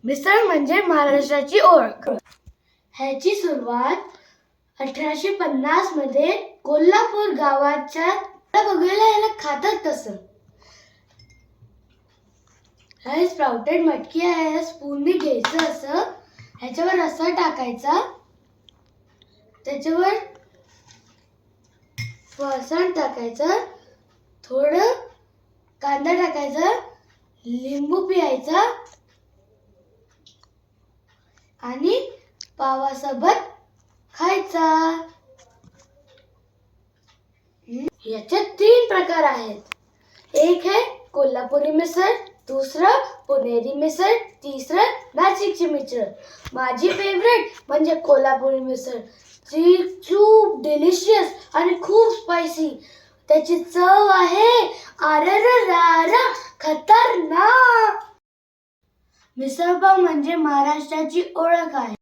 मिसळ म्हणजे महाराष्ट्राची ओळख. ह्याची सुरुवात 1850 मध्ये कोल्हापूर गावाच्या बघायला याला खातात कसं. हे स्प्राउटेड मटकी आहे, स्पूनने घ्यायचं असं, ह्याच्यावर रस्सा टाकायचा, त्याच्यावर फरसाण टाकायचं, थोडं कांदा टाकायचा, लिंबू पिळायचा आणि पावासोबत खायचा. याचे 3 प्रकार आहेत. एक है कोल्हापुरी मिसळ, दुसरं पुणेरी मिसळ, तिसरं नाशिकची मिसळ. माझी फेवरेट म्हणजे कोल्हापुरी मिसळ. ती खूप डिलिशियस आणि खूप स्पायसी. त्याची चव आहे अरररारा खतरनाक. मिसळपाव म्हणजे महाराष्ट्राची ओळख आहे.